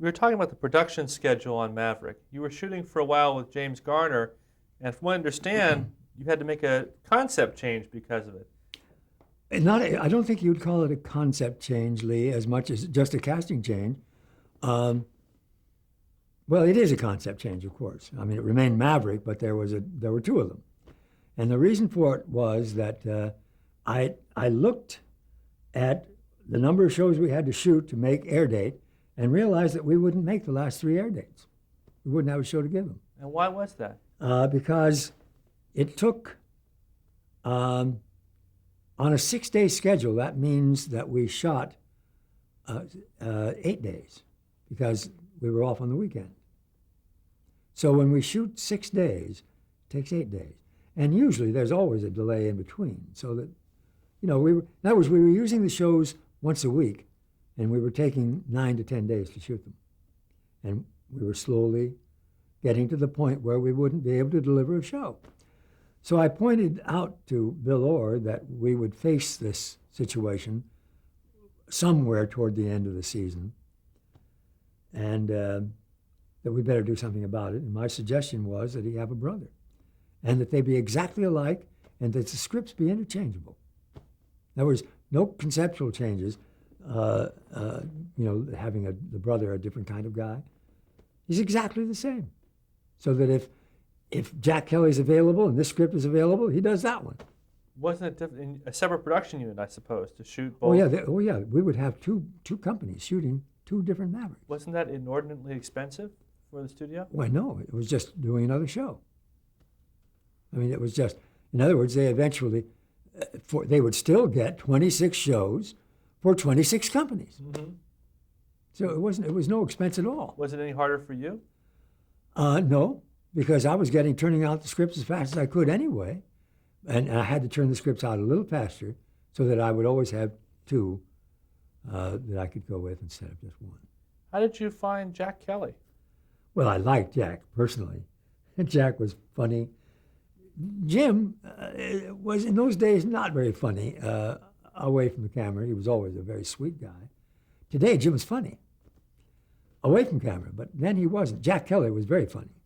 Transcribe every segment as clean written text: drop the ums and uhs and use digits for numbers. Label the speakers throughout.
Speaker 1: We were talking about the production schedule on Maverick. You were shooting for a while with James Garner, and from what I understand, you had to make a concept change because of it.
Speaker 2: I don't think you'd call it a concept change, Lee, as much as just a casting change. Um, well, it is a concept change, of course. I mean, it remained Maverick, but there were two of them, and the reason for it was that I looked at the number of shows we had to shoot to make air date, and realized that we wouldn't make the last three air dates. We wouldn't have a show to give them.
Speaker 1: And why was that?
Speaker 2: Because it took on a 6-day schedule. That means that we shot 8 days because we were off on the weekend. So when we shoot 6 days, it takes 8 days. And usually there's always a delay in between. So that, in other words, we were using the shows once a week, and we were taking 9 to 10 days to shoot them. And we were slowly getting to the point where we wouldn't be able to deliver a show. So I pointed out to Bill Orr that we would face this situation somewhere toward the end of the season, and that we better do something about it. And my suggestion was that he have a brother, and that they be exactly alike, and that the scripts be interchangeable. There was no conceptual changes, having the brother a different kind of guy. He's exactly the same. So that if Jack Kelly's available and this script is available, he does that one.
Speaker 1: Wasn't it a separate production unit, I suppose, to shoot both?
Speaker 2: Oh yeah. We would have two companies shooting two different Mavericks.
Speaker 1: Wasn't that inordinately expensive for the studio?
Speaker 2: Well, no, it was just doing another show. I mean, it was just, in other words, they eventually, they would still get 26 shows for 26 companies.
Speaker 1: Mm-hmm.
Speaker 2: So it was no expense at all.
Speaker 1: Was it any harder for you?
Speaker 2: No, because I was turning out the scripts as fast as I could anyway. And I had to turn the scripts out a little faster so that I would always have two that I could go with instead of just one.
Speaker 1: How did you find Jack Kelly?
Speaker 2: Well, I liked Jack personally. Jack was funny. Jim was in those days not very funny away from the camera. He was always a very sweet guy. Today, Jim was funny away from camera, but then he wasn't. Jack Kelly was very funny.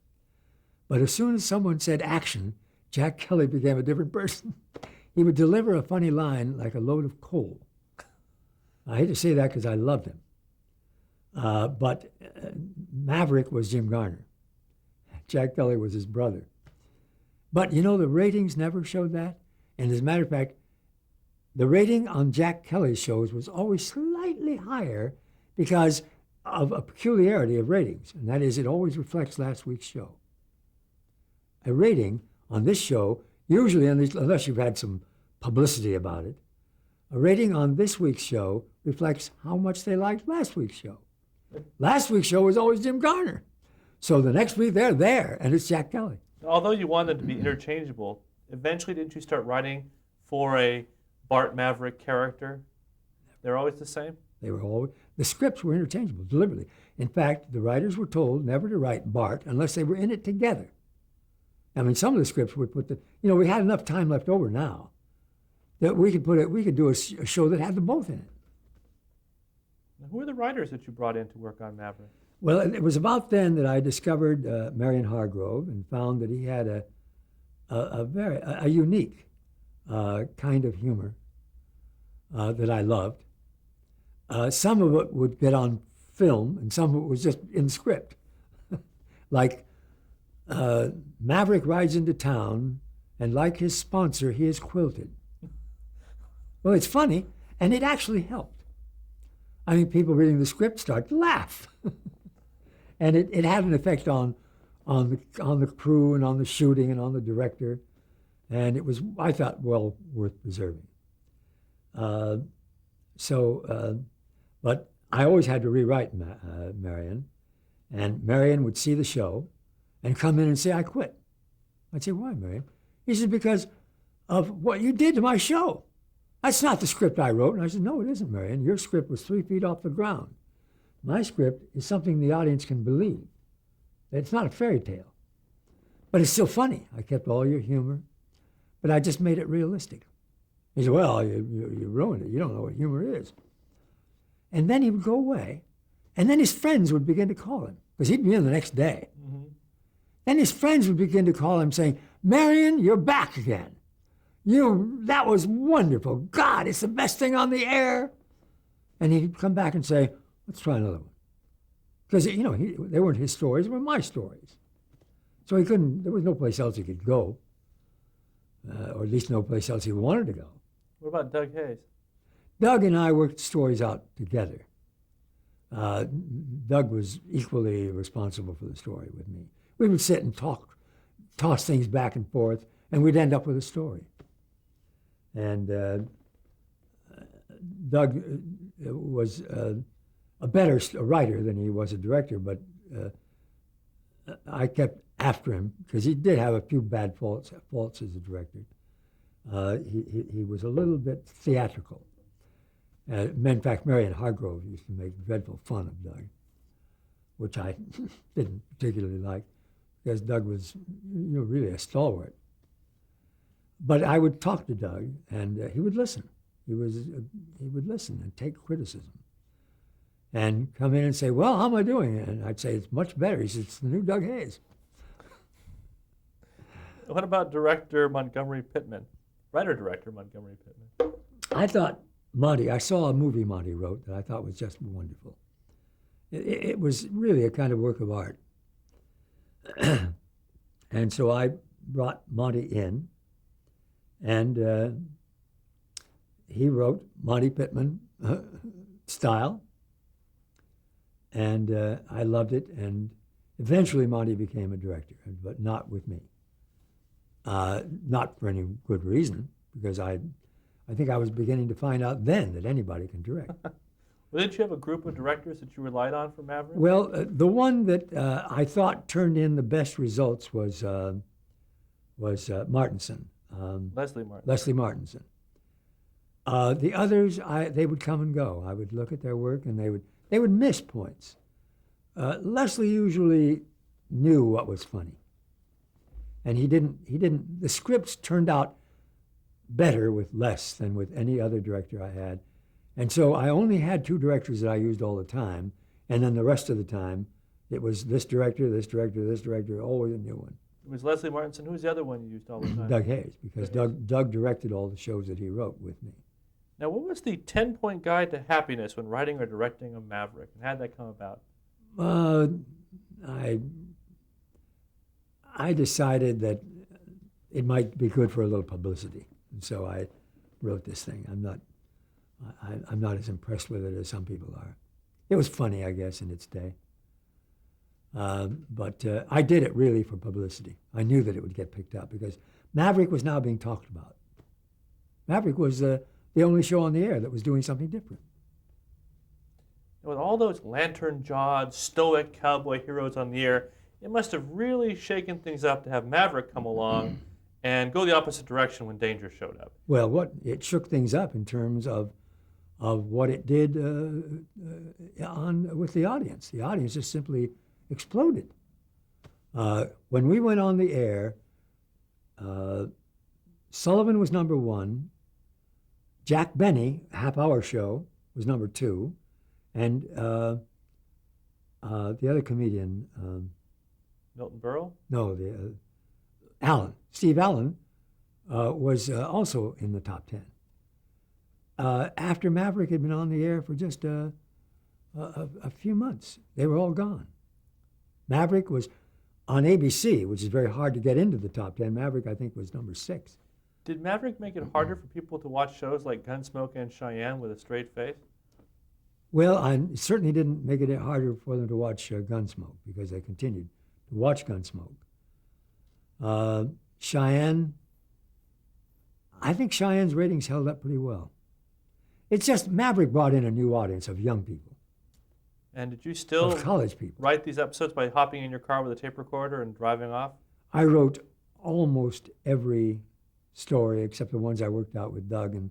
Speaker 2: But as soon as someone said action, Jack Kelly became a different person. He would deliver a funny line like a load of coal. I hate to say that because I loved him. But Maverick was Jim Garner. Jack Kelly was his brother. But the ratings never showed that. And as a matter of fact, the rating on Jack Kelly's shows was always slightly higher because of a peculiarity of ratings, and that is it always reflects last week's show. A rating on this show, usually, unless you've had some publicity about it, a rating on this week's show reflects how much they liked last week's show. Last week's show was always Jim Garner. So the next week they're there, and it's Jack Kelly.
Speaker 1: Although you wanted to be interchangeable, eventually didn't you start writing for a Bart Maverick character? They're always the same?
Speaker 2: The scripts were interchangeable, deliberately. In fact, the writers were told never to write Bart unless they were in it together. I mean, some of the scripts would put we had enough time left over now that we could do a show that had them both in it.
Speaker 1: Now, who are the writers that you brought in to work on Maverick?
Speaker 2: Well, it was about then that I discovered Marion Hargrove and found that he had a very unique kind of humor that I loved. Some of it would get on film, and some of it was just in the script. Like, Maverick rides into town, and like his sponsor, he is quilted. Well, it's funny, and it actually helped. I mean, people reading the script start to laugh. And it had an effect on the crew and on the shooting and on the director. And it was, I thought, well worth preserving. But I always had to rewrite Marion. And Marion would see the show and come in and say, I quit. I'd say, why, Marion? He said, because of what you did to my show. That's not the script I wrote. And I said, no, it isn't, Marion. Your script was 3 feet off the ground. My script is something the audience can believe. It's not a fairy tale. But it's still funny. I kept all your humor, but I just made it realistic. He said, well, you ruined it. You don't know what humor is. And then he would go away, And then his friends would begin to call him, because he'd be in the next day.
Speaker 1: Mm-hmm.
Speaker 2: Then his friends would begin to call him saying, Marion, you're back again. That was wonderful. God, it's the best thing on the air. And he'd come back and say, let's try another one. Because, they weren't his stories, they were my stories. So there was no place else he could go, or at least no place else he wanted to go.
Speaker 1: What about Doug Hayes?
Speaker 2: Doug and I worked stories out together. Doug was equally responsible for the story with me. We would sit and toss things back and forth, and we'd end up with a story. And Doug was a better writer than he was a director, but I kept after him because he did have a few bad faults as a director. He was a little bit theatrical. In fact, Marion Hargrove used to make dreadful fun of Doug, which I didn't particularly like, because Doug was really a stalwart. But I would talk to Doug, and he would listen. He would listen and take criticism, and come in and say, "Well, how am I doing?" And I'd say, "It's much better." He said, "It's the new Doug Hayes."
Speaker 1: What about director Montgomery Pittman? Writer-director Montgomery Pittman.
Speaker 2: I thought I saw a movie Monty wrote that I thought was just wonderful. It was really a kind of work of art. And so I brought Monty in, and he wrote Monty Pittman style, and I loved it. And eventually Monty became a director, but not with me. Not for any good reason, because I think I was beginning to find out then that anybody can direct.
Speaker 1: Well, didn't you have a group of directors that you relied on for Maverick?
Speaker 2: Well, the one that I thought turned in the best results was Martinson.
Speaker 1: Leslie Martin.
Speaker 2: Leslie Martinson. The others, they would come and go. I would look at their work, and they would miss points. Leslie usually knew what was funny, and he didn't. The scripts turned out better with Les than with any other director I had, and so I only had two directors that I used all the time, and then the rest of the time, it was this director, this director, this director, always a new one.
Speaker 1: It was Leslie Martinson. Who's the other one you used all the time?
Speaker 2: Doug Hayes, because Doug directed all the shows that he wrote with me.
Speaker 1: Now, what was the 10-point guide to happiness when writing or directing a Maverick, and how did that come about?
Speaker 2: I decided that it might be good for a little publicity, and so I wrote this thing. I'm not as impressed with it as some people are. It was funny, I guess, in its day. But I did it really for publicity. I knew that it would get picked up because Maverick was now being talked about. Maverick was the only show on the air that was doing something different.
Speaker 1: And with all those lantern-jawed, stoic cowboy heroes on the air, it must have really shaken things up to have Maverick come along and go the opposite direction when danger showed up.
Speaker 2: Well, it shook things up in terms of what it did with the audience. The audience just simply exploded. When we went on the air, Sullivan was number one, Jack Benny, half-hour show, was number two, and the other comedian...
Speaker 1: Milton Berle?
Speaker 2: No, Steve Allen was also in the top 10. After Maverick had been on the air for just a few months, they were all gone. Maverick was on ABC, which is very hard to get into the top 10. Maverick, I think, was number 6.
Speaker 1: Did Maverick make it harder for people to watch shows like Gunsmoke and Cheyenne with a straight face?
Speaker 2: Well, I certainly didn't make it harder for them to watch Gunsmoke, because they continued to watch Gunsmoke. Cheyenne, I think Cheyenne's ratings held up pretty well. It's just Maverick brought in a new audience of young people.
Speaker 1: And did you still
Speaker 2: of college people.
Speaker 1: Write these episodes by hopping in your car with a tape recorder and driving off?
Speaker 2: I wrote almost every story except the ones I worked out with Doug, and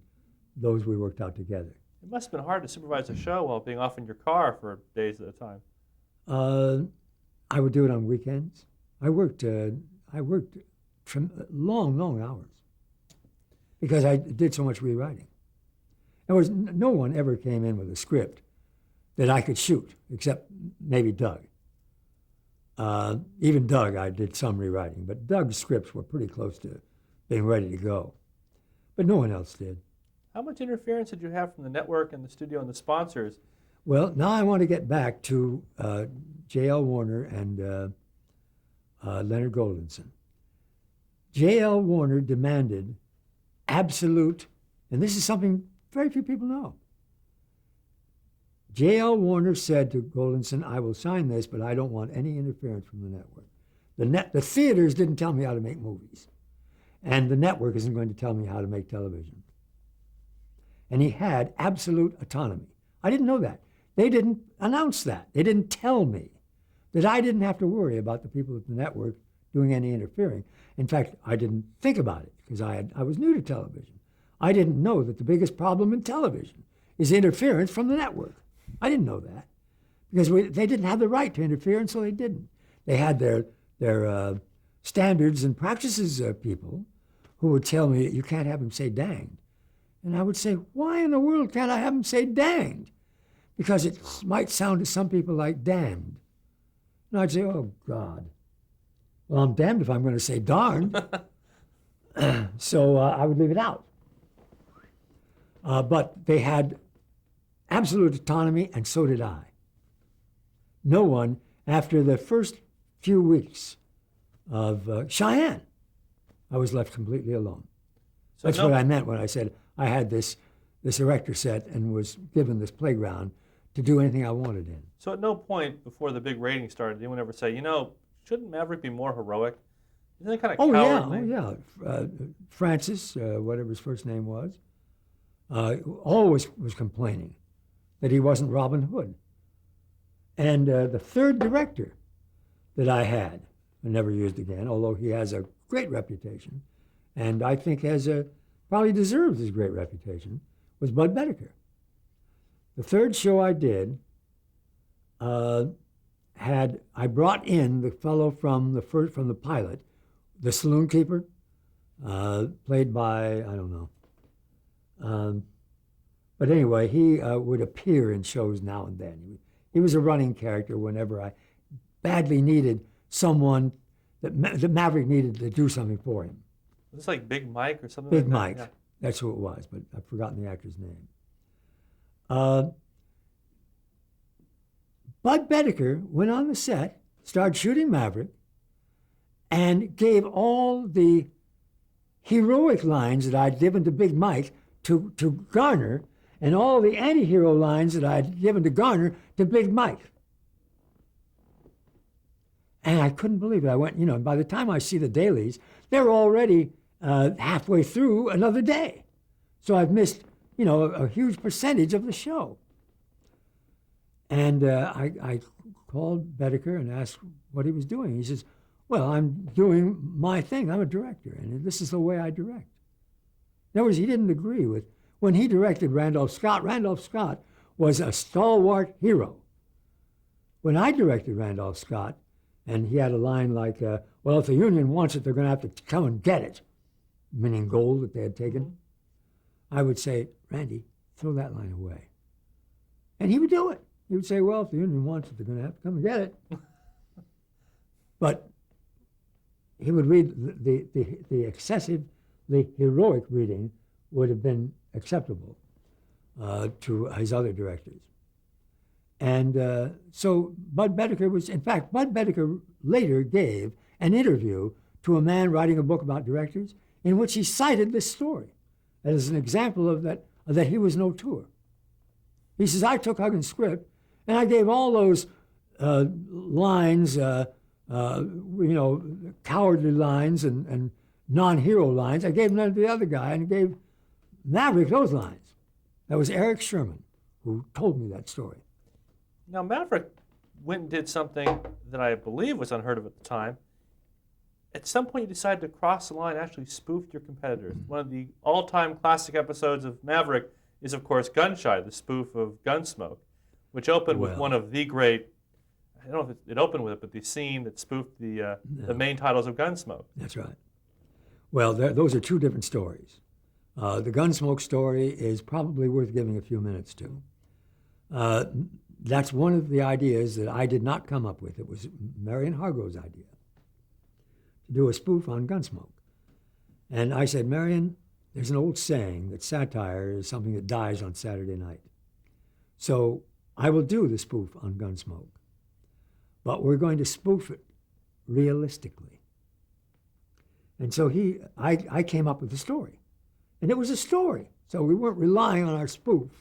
Speaker 2: those we worked out together.
Speaker 1: It must have been hard to supervise a show while being off in your car for days at a time.
Speaker 2: I would do it on weekends. I worked long hours because I did so much rewriting. No one ever came in with a script that I could shoot, except maybe Doug. Even Doug, I did some rewriting, but Doug's scripts were pretty close to being ready to go. But no one else did.
Speaker 1: How much interference did you have from the network and the studio and the sponsors?
Speaker 2: Well, now I want to get back to J.L. Warner and Leonard Goldenson. J.L. Warner demanded absolute, and this is something very few people know. J.L. Warner said to Goldenson, I will sign this, but I don't want any interference from the network. The theaters didn't tell me how to make movies, and the network isn't going to tell me how to make television. And he had absolute autonomy. I didn't know that. They didn't announce that. They didn't tell me that I didn't have to worry about the people at the network doing any interfering. In fact, I didn't think about it because I was new to television. I didn't know that the biggest problem in television is interference from the network. I didn't know that because they didn't have the right to interfere, and so they didn't. They had their standards and practices people who would tell me, you can't have him say danged. And I would say, why in the world can't I have him say danged? Because it might sound to some people like damned. And I'd say, oh, God. Well, I'm damned if I'm going to say darned. So I would leave it out. But they had absolute autonomy, and so did I. No one, after the first few weeks of Cheyenne, I was left completely alone. So that's what I meant when I said I had this erector set and was given this playground to do anything I wanted in.
Speaker 1: So at no point before the big rating started did anyone ever say, shouldn't Maverick be more heroic? Isn't it kind of cowardly?
Speaker 2: Oh, yeah. Francis, whatever his first name was, always was complaining that he wasn't Robin Hood. And the third director that I had, I never used again, although he has a great reputation, and I think probably deserves his great reputation, was Bud Bedecker. The third show I did I brought in the fellow from the pilot, the saloon keeper, played by, I don't know. But anyway, he would appear in shows now and then. He was a running character whenever I badly needed someone that Maverick needed to do something for him.
Speaker 1: Was this like Big Mike or something
Speaker 2: Big
Speaker 1: like that?
Speaker 2: Mike. Yeah. That's who it was, but I've forgotten the actor's name. Bud Bedecker went on the set, started shooting Maverick, and gave all the heroic lines that I'd given to Big Mike to Garner, and all the anti-hero lines that I'd given to Garner to Big Mike. And I couldn't believe it. I went, by the time I see the dailies, they're already halfway through another day. So I've missed, a huge percentage of the show. And I called Bedecker and asked what he was doing. He says, well, I'm doing my thing. I'm a director, and this is the way I direct. In other words, he didn't agree with, when he directed Randolph Scott was a stalwart hero. When I directed Randolph Scott, and he had a line like, well, if the Union wants it, they're going to have to come and get it, meaning gold that they had taken. I would say, Randy, throw that line away. And he would do it. He would say, well, if the Union wants it, they're going to have to come and get it. But he would read the excessive, the heroic reading would have been acceptable to his other directors. And so Bud Bedecker Bud Bedecker later gave an interview to a man writing a book about directors in which he cited this story as an example of that he was no tour. He says, I took Huggins' script and I gave all those lines, cowardly lines and non-hero lines. I gave them to the other guy and gave Maverick those lines. That was Eric Sherman who told me that story.
Speaker 1: Now, Maverick went and did something that I believe was unheard of at the time. At some point, you decided to cross the line and actually spoofed your competitors. One of the all-time classic episodes of Maverick is, of course, Gunshy, the spoof of Gunsmoke, which opened with one of the great, I don't know if it opened with it, but the scene that spoofed the main titles of Gunsmoke.
Speaker 2: That's right. Well, those are two different stories. The Gunsmoke story is probably worth giving a few minutes to. that's one of the ideas that I did not come up with. It was Marion Hargrove's idea to do a spoof on Gunsmoke. And I said, Marion, there's an old saying that satire is something that dies on Saturday night. So I will do the spoof on Gunsmoke, but we're going to spoof it realistically. And so I came up with a story. And it was a story. So we weren't relying on our spoof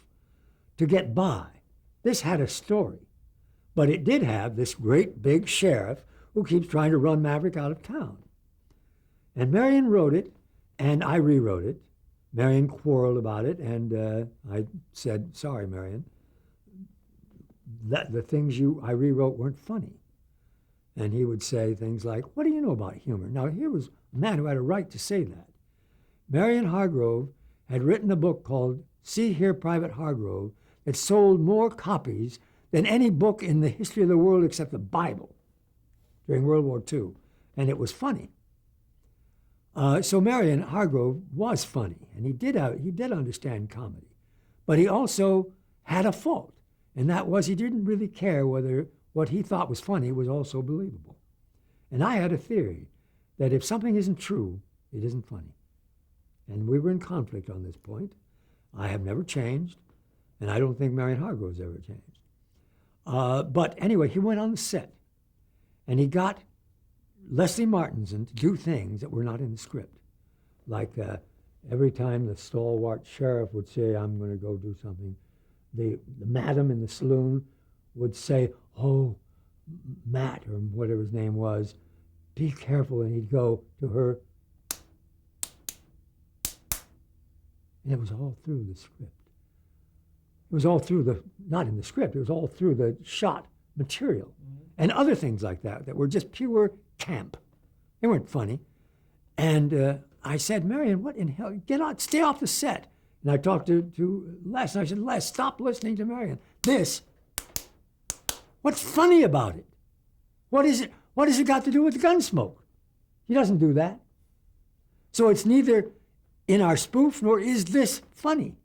Speaker 2: to get by. This had a story. But it did have this great big sheriff who keeps trying to run Maverick out of town. And Marion wrote it, and I rewrote it. Marion quarreled about it, and I said, sorry, Marion, that the things I rewrote weren't funny. And he would say things like, what do you know about humor? Now, here was a man who had a right to say that. Marion Hargrove had written a book called See Here, Private Hargrove that sold more copies than any book in the history of the world except the Bible during World War II. And it was funny. So Marion Hargrove was funny, and he did understand comedy. But he also had a fault, and that was he didn't really care whether what he thought was funny was also believable. And I had a theory that if something isn't true, it isn't funny. And we were in conflict on this point. I have never changed, and I don't think Marion Hargrove's ever changed. But anyway, he went on the set, and he got Leslie Martinson to do things that were not in the script. Like every time the stalwart sheriff would say, I'm going to go do something, the madam in the saloon would say, oh, Matt, or whatever his name was, be careful. And he'd go to her. And it was all through the script. It was all through not in the script, it was all through the shot material. Mm-hmm. And other things like that were just pure camp. They weren't funny. And I said, Marion, what in hell? Get out, stay off the set. And I talked to Les, and I said, Les, stop listening to Marion. What's funny about it? What is it? What has it got to do with Gunsmoke? He doesn't do that. So it's neither in our spoof nor is this funny.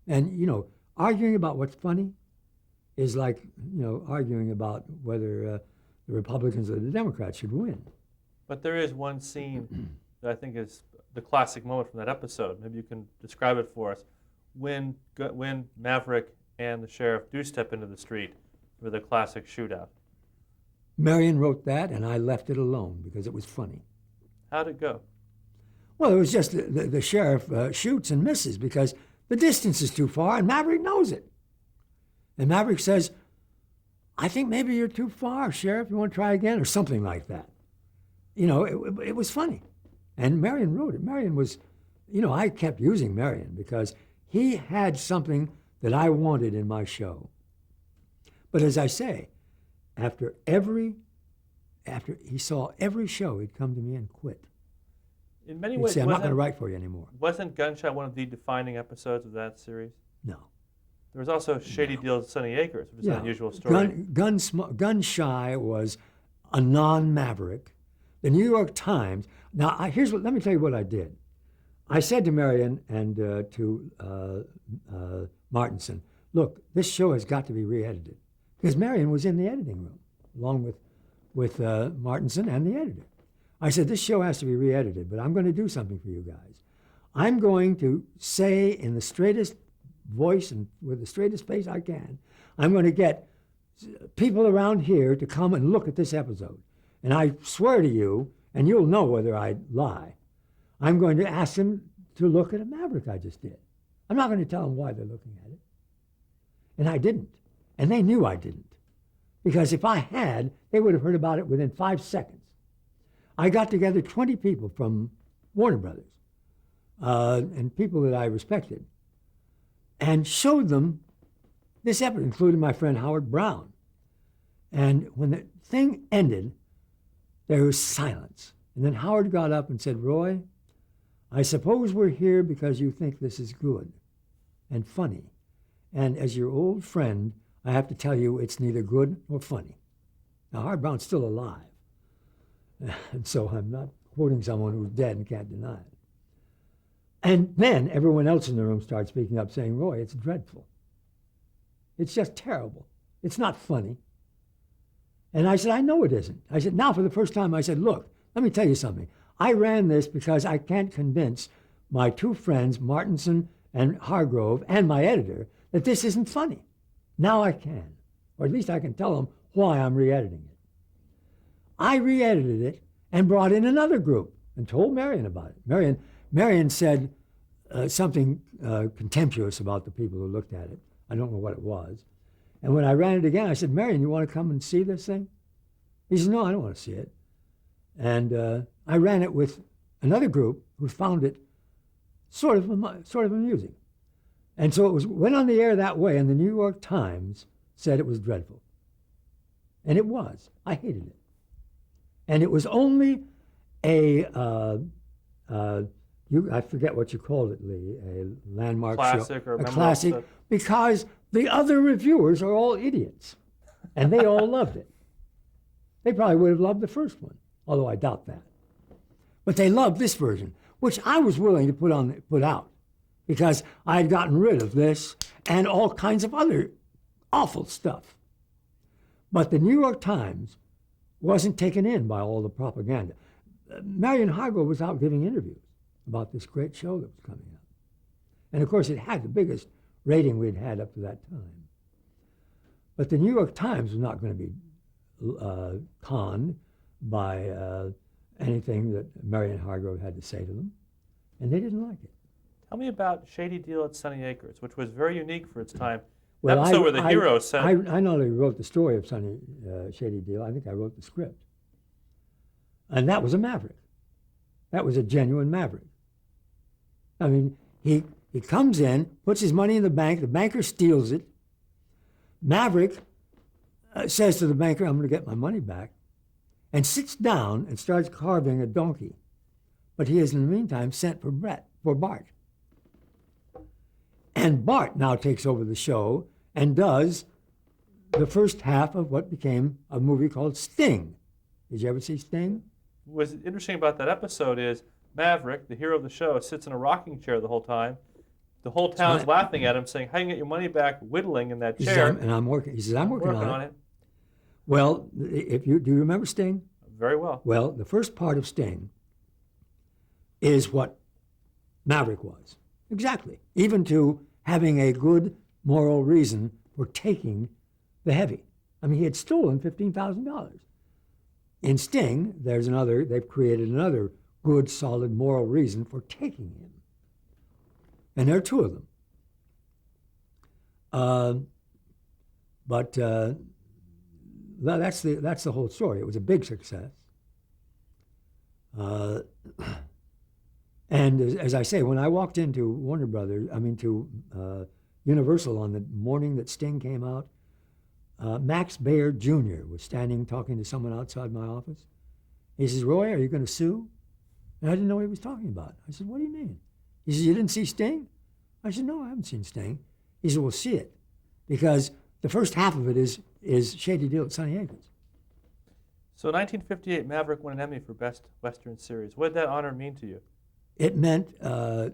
Speaker 2: And, arguing about what's funny is like, arguing about whether the Republicans or the Democrats should win.
Speaker 1: But there is one scene that I think is the classic moment from that episode. Maybe you can describe it for us. When Maverick and the sheriff do step into the street for the classic shootout.
Speaker 2: Marion wrote that, and I left it alone because it was funny.
Speaker 1: How'd it go?
Speaker 2: Well, it was just the sheriff shoots and misses because the distance is too far, and Maverick knows it. And Maverick says, I think maybe you're too far, Sheriff. You want to try again? Or something like that. It was funny. And Marion wrote it. Marion was, I kept using Marion because he had something that I wanted in my show. But as I say, after he saw every show, he'd come to me and quit.
Speaker 1: In many
Speaker 2: He'd
Speaker 1: ways,
Speaker 2: say, I'm not going to write for you anymore.
Speaker 1: Wasn't Gunshot one of the defining episodes of that series?
Speaker 2: No.
Speaker 1: There was also Shady Deals at Sunny Acres, which is an unusual story.
Speaker 2: Gun-Shy was a non-Maverick. The New York Times. Now, let me tell you what I did. I said to Marion and to Martinson, look, this show has got to be re-edited. Because Marion was in the editing room, along with Martinson and the editor. I said, this show has to be re-edited, but I'm going to do something for you guys. I'm going to say in the straightest voice and with the straightest face I can, I'm going to get people around here to come and look at this episode. And I swear to you, and you'll know whether I lie, I'm going to ask them to look at a Maverick I just did. I'm not going to tell them why they're looking at it. And I didn't. And they knew I didn't. Because if I had, they would have heard about it within 5 seconds. I got together 20 people from Warner Brothers and people that I respected and showed them this episode, including my friend Howard Brown. And when the thing ended, there was silence. And then Howard got up and said, Roy, I suppose we're here because you think this is good and funny. And as your old friend, I have to tell you it's neither good nor funny. Now, Howard Brown's still alive. And so I'm not quoting someone who's dead and can't deny it. And then everyone else in the room started speaking up saying, Roy, it's dreadful. It's just terrible. It's not funny. And I said, I know it isn't. I said, now for the first time, I said, look, let me tell you something. I ran this because I can't convince my two friends, Martinson and Hargrove, and my editor, that this isn't funny. Now I can. Or at least I can tell them why I'm re-editing it. I re-edited it and brought in another group and told Marion about it. Marion said something contemptuous about the people who looked at it. I don't know what it was. And when I ran it again, I said, Marion, you want to come and see this thing? He said, no, I don't want to see it. And I ran it with another group who found it sort of amusing. And so went on the air that way, and the New York Times said it was dreadful. And it was. I hated it. And it was only I forget what you called it, Lee, a landmark
Speaker 1: classic
Speaker 2: show.
Speaker 1: Or
Speaker 2: a classic,
Speaker 1: stuff.
Speaker 2: Because the other reviewers are all idiots. And they all loved it. They probably would have loved the first one, although I doubt that. But they loved this version, which I was willing to put out, because I had gotten rid of this and all kinds of other awful stuff. But the New York Times wasn't taken in by all the propaganda. Marion Hargrove was out giving interviews about this great show that was coming up. And of course, it had the biggest rating we'd had up to that time. But the New York Times was not going to be conned by anything that Marion Hargrove had to say to them, and they didn't like it.
Speaker 1: Tell me about Shady Deal at Sunny Acres, which was very unique for its time.
Speaker 2: Well,
Speaker 1: episode where the hero said...
Speaker 2: I not only wrote the story of Shady Deal, I think I wrote the script. And that was a maverick. That was a genuine maverick. I mean, he comes in, puts his money in the banker steals it. Maverick says to the banker, I'm going to get my money back, and sits down and starts carving a donkey. But he is, in the meantime, sent for Bart. And Bart now takes over the show and does the first half of what became a movie called Sting. Did you ever see Sting?
Speaker 1: What's interesting about that episode is Maverick, the hero of the show, sits in a rocking chair the whole time. The whole town's laughing at him, saying, how do you get your money back, whittling in that chair?
Speaker 2: And I'm working. He says, I'm working on it. Well, do you remember Sting?
Speaker 1: Very well.
Speaker 2: Well, the first part of Sting is what Maverick was. Exactly. Even to having a good moral reason for taking the heavy. I mean, he had stolen $15,000. In Sting, they've created another good, solid moral reason for taking him. And there are two of them. But that's the whole story. It was a big success. And as I say, when I walked into to Universal on the morning that Sting came out, Max Baer Jr. was standing talking to someone outside my office. He says, Roy, are you going to sue? And I didn't know what he was talking about. I said, what do you mean? He says, you didn't see Sting? I said, no, I haven't seen Sting. He said, well, see it. Because the first half of it is Shady Deal at Sunny Acres.
Speaker 1: So in 1958, Maverick won an Emmy for Best Western Series. What did that honor mean to you?
Speaker 2: It meant a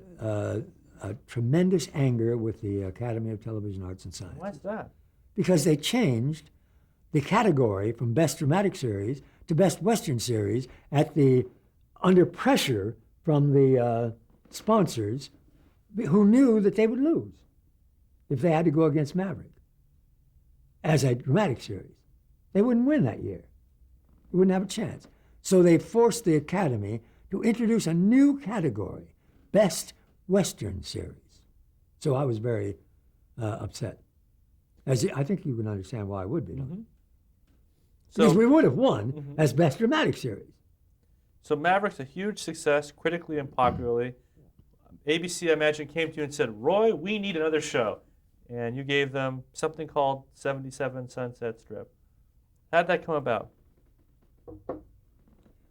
Speaker 2: tremendous anger with the Academy of Television Arts and Sciences.
Speaker 1: Why is that?
Speaker 2: Because they changed the category from Best Dramatic Series to Best Western Series under pressure from the sponsors, who knew that they would lose if they had to go against Maverick as a dramatic series. They wouldn't win that year. They wouldn't have a chance. So they forced the Academy to introduce a new category, Best Western Series. So I was very upset. I think you can understand why I would be.
Speaker 1: Mm-hmm.
Speaker 2: Because we would have won as Best Dramatic Series.
Speaker 1: So Maverick's a huge success, critically and popularly. ABC, I imagine, came to you and said, Roy, we need another show. And you gave them something called 77 Sunset Strip. How did that come about?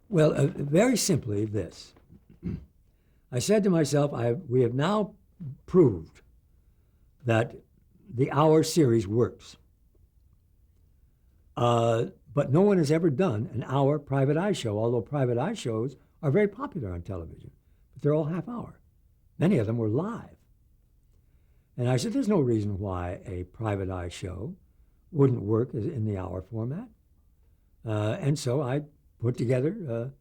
Speaker 2: Well, very simply this. I said to myself, we have now proved that the hour series works. But no one has ever done an hour private eye show, although private eye shows are very popular on television. But they're all half hour. Many of them were live. And I said, there's no reason why a private eye show wouldn't work in the hour format. And so I put together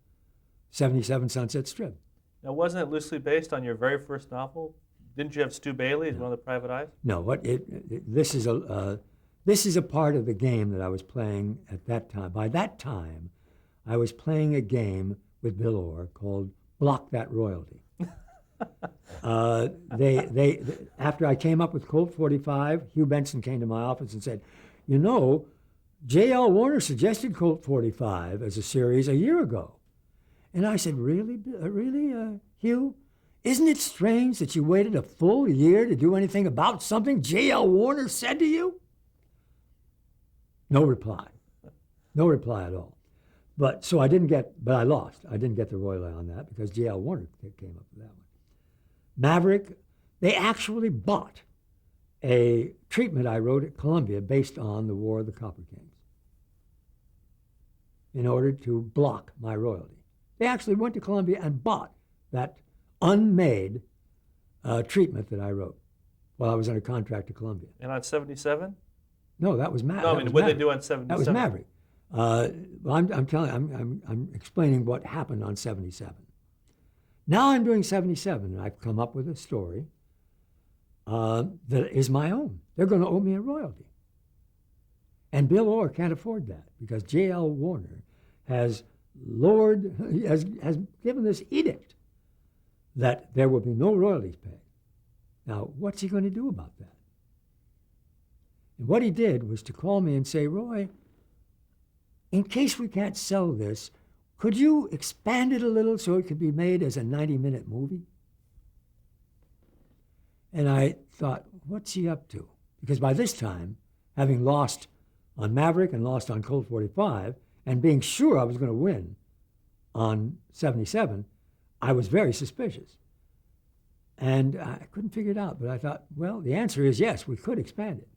Speaker 2: 77 Sunset Strip.
Speaker 1: Now, wasn't it loosely based on your very first novel? Didn't you have Stu Bailey as one of the private eyes?
Speaker 2: No, this is a part of the game that I was playing at that time. By that time, I was playing a game with Bill Orr called Block That Royalty. After I came up with Colt 45, Hugh Benson came to my office and said, you know, J.L. Warner suggested Colt 45 as a series a year ago. And I said, really, Hugh? Isn't it strange that you waited a full year to do anything about something J.L. Warner said to you? No reply. No reply at all. But I lost. I didn't get the royalty on that because J.L. Warner came up with that one. Maverick, they actually bought a treatment I wrote at Columbia based on the War of the Copper Kings in order to block my royalty. They actually went to Columbia and bought that unmade treatment that I wrote while I was under contract to Columbia.
Speaker 1: And on 77?
Speaker 2: No, that was Maverick.
Speaker 1: No, I mean, what did they do on 77?
Speaker 2: That was Maverick. I'm explaining what happened on 77. Now I'm doing 77, and I've come up with a story that is my own. They're going to owe me a royalty. And Bill Orr can't afford that because J.L. Warner has given this edict that there will be no royalties paid. Now, what's he going to do about that? And what he did was to call me and say, Roy, in case we can't sell this, could you expand it a little so it could be made as a 90-minute movie? And I thought, what's he up to? Because by this time, having lost on Maverick and lost on Colt 45, and being sure I was going to win on 77, I was very suspicious. And I couldn't figure it out, but I thought, well, the answer is yes, we could expand it.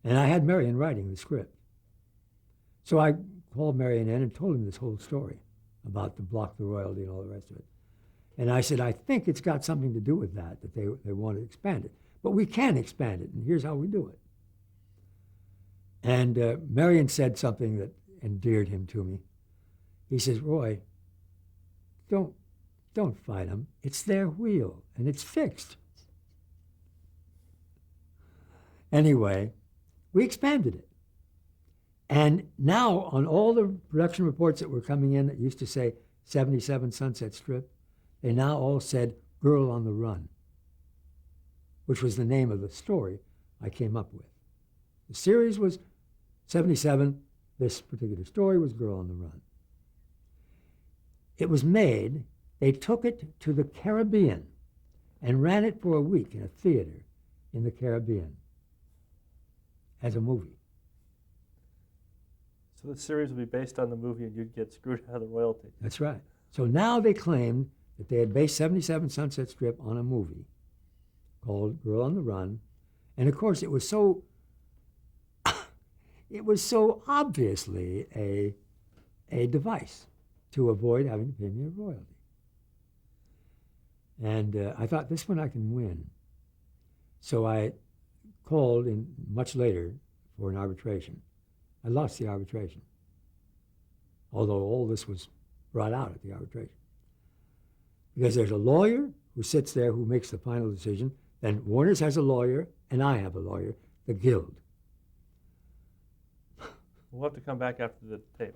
Speaker 2: And I had Marion writing the script. So I called Marion in and told him this whole story about the block the royalty and all the rest of it. And I said, I think it's got something to do with that they want to expand it. But we can expand it, and here's how we do it. And Marion said something that endeared him to me. He says, Roy, don't fight them. It's their wheel, and it's fixed. Anyway, we expanded it. And now on all the production reports that were coming in that used to say 77 Sunset Strip, they now all said Girl on the Run, which was the name of the story I came up with. The series was 77. This particular story was Girl on the Run. It was made, they took it to the Caribbean and ran it for a week in a theater in the Caribbean as a movie.
Speaker 1: So the series would be based on the movie and you'd get screwed out of the royalty.
Speaker 2: That's right. So now they claimed that they had based 77 Sunset Strip on a movie called Girl on the Run. And of course it was so obviously a device to avoid having to pay me a royalty. And I thought, this one I can win. So I called in much later for an arbitration. I lost the arbitration, although all this was brought out at the arbitration. Because there's a lawyer who sits there who makes the final decision, then Warner's has a lawyer, and I have a lawyer, the Guild.
Speaker 1: We'll have to come back after the tape.